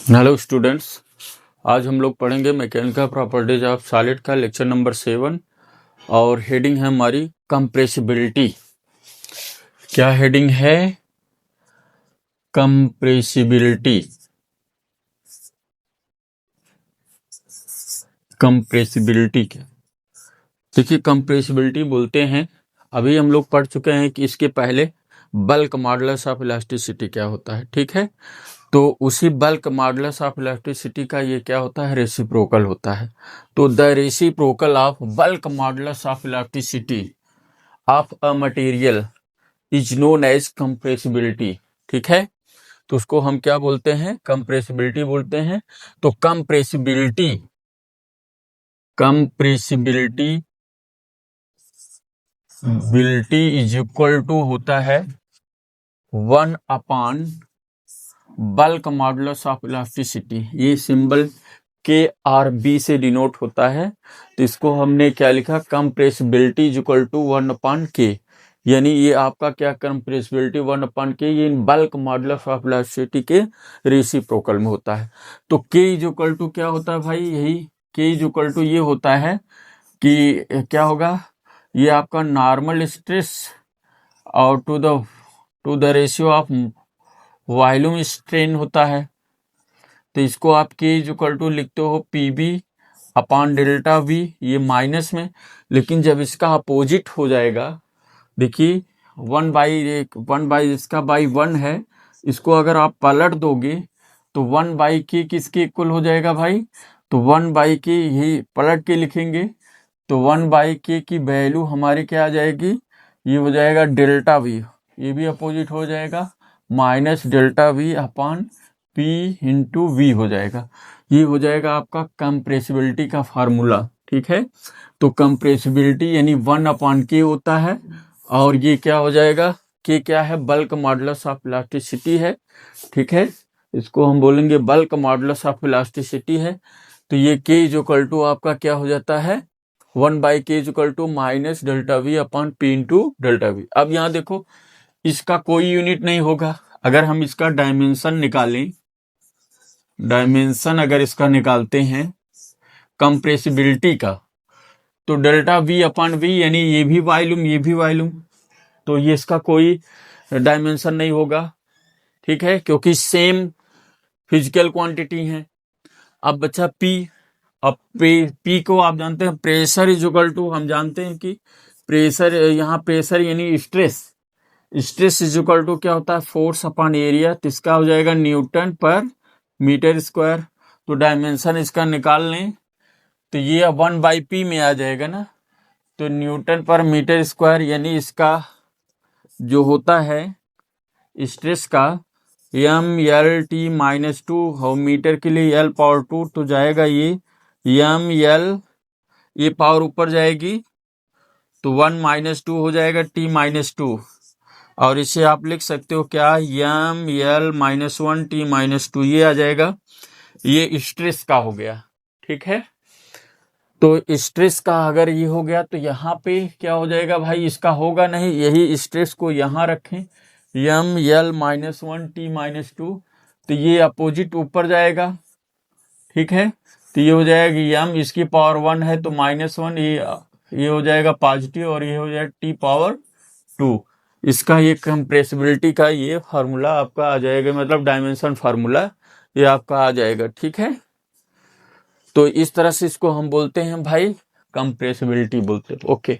Hello students, आज हम लोग पढ़ेंगे मैकेनिकल प्रॉपर्टीज ऑफ सॉलिड का लेक्चर नंबर 7 और हेडिंग है हमारी कंप्रेसिबिलिटी। क्या हेडिंग है? कंप्रेसिबिलिटी। कंप्रेसिबिलिटी क्या? देखिए, कंप्रेसिबिलिटी बोलते हैं, अभी हम लोग पढ़ चुके हैं कि इसके पहले बल्क मॉडुलस ऑफ इलास्टिसिटी क्या होता है। ठीक है, तो उसी बल्क मॉडुलस ऑफ इलास्टिसिटी का ये क्या होता है, रेसिप्रोकल होता है। तो the reciprocal of bulk modulus of elasticity of a material is known as compressibility. ठीक है, तो उसको हम क्या बोलते हैं, कंप्रेसिबिलिटी बोलते हैं। तो कंप्रेसिबिलिटी कंप्रेसिबिलिटी बिलिटी इज इक्वल टू होता है 1 बल्क मॉडुलस ऑफ इलास्टिसिटी। ये सिंबल KRB से डिनोट होता है। तो इसको हमने क्या लिखा, compressibility is equal to 1/K, यानी ये आपका क्या, कंप्रेसिबिलिटी 1/K, ये बल्क मॉडुलस ऑफ इलास्टिसिटी के रेसिप्रोकल में होता है। तो K इज इक्वल टू क्या होता है भाई, यही K इज इक्वल टू ये होता है कि क्या होगा, ये आपका नॉर्मल स्ट्रेस और to the ratio of volume strain होता है। तो इसको आप K इज इक्वल टू लिखते हो PB अपॉन डेल्टा V, ये माइनस में। लेकिन जब इसका अपोजिट हो जाएगा, देखिए 1/1 इसका बाई 1 है, इसको अगर आप पलट दोगे तो 1/K किसके इक्वल हो जाएगा भाई, तो 1/K यही पलट के लिखेंगे तो 1/K की वैल्यू हमारी क्या आ जाएगी, ये हो जाएगा डेल्टा V, ये भी अपोजिट हो जाएगा minus delta V upon P into V हो जाएगा। ये हो जाएगा आपका कंप्रेसिबिलिटी का फार्मूला। ठीक है, तो कंप्रेसिबिलिटी यानी 1/K होता है, और ये क्या हो जाएगा, K क्या है, बल्क मॉडुलस ऑफ इलास्टिसिटी है। ठीक है, इसको हम बोलेंगे बल्क मॉडुलस ऑफ इलास्टिसिटी है। तो ये K इज इक्वल टू आपका क्या हो जाता है, 1/K is equal to minus delta V upon P into delta V। अब यहाँ देखो, इसका कोई यूनिट नहीं होगा। अगर हम इसका डायमेंशन निकालें, डायमेंशन अगर इसका निकालते हैं कंप्रेसिबिलिटी का, तो डेल्टा V अपॉन V, यानी ये भी वॉल्यूम ये भी वॉल्यूम, तो ये इसका कोई डायमेंशन नहीं होगा। ठीक है, क्योंकि सेम फिजिकल क्वांटिटी है। अब बच्चा P, अब P को आप जानते हैं प्रेशर इज इक्वल टू, हम जानते हैं कि प्रेशर, यहाँ प्रेशर यानी stress, stress is equal to क्या होता है, फोर्स अपॉन एरिया। तो इसका हो जाएगा न्यूटन पर मीटर स्क्वायर। तो डायमेंशन इसका निकाल लें तो ये 1/P में आ जाएगा ना, तो न्यूटन पर मीटर स्क्वायर, यानी इसका जो होता है स्ट्रेस का ML/T-2 मीटर के लिए L/2, तो जाएगा ये ML, ये पावर ऊपर जाएगी तो 1-2 हो जाएगा T-2, और इसे आप लिख सकते हो क्या, ML-1 T-2, ये आ जाएगा, ये स्ट्रेस का हो गया। ठीक है, तो स्ट्रेस का अगर ये हो गया तो यहाँ पे क्या हो जाएगा भाई, इसका होगा नहीं, यही स्ट्रेस को यहाँ रखें ML-1 T-2, तो ये अपोजिट ऊपर जाएगा। ठीक है, तो ये हो जाएगा M, इसकी पावर 1 है तो -1, ये हो जाएगा पॉजिटिव, और ये हो जाएगा T⁻²। इसका ये कंप्रेसिबिलिटी का ये फार्मूला आपका आ जाएगा, मतलब डायमेंशन फार्मूला ये आपका आ जाएगा। ठीक है, तो इस तरह से इसको हम बोलते हैं भाई, कंप्रेसिबिलिटी बोलते हैं। ओके।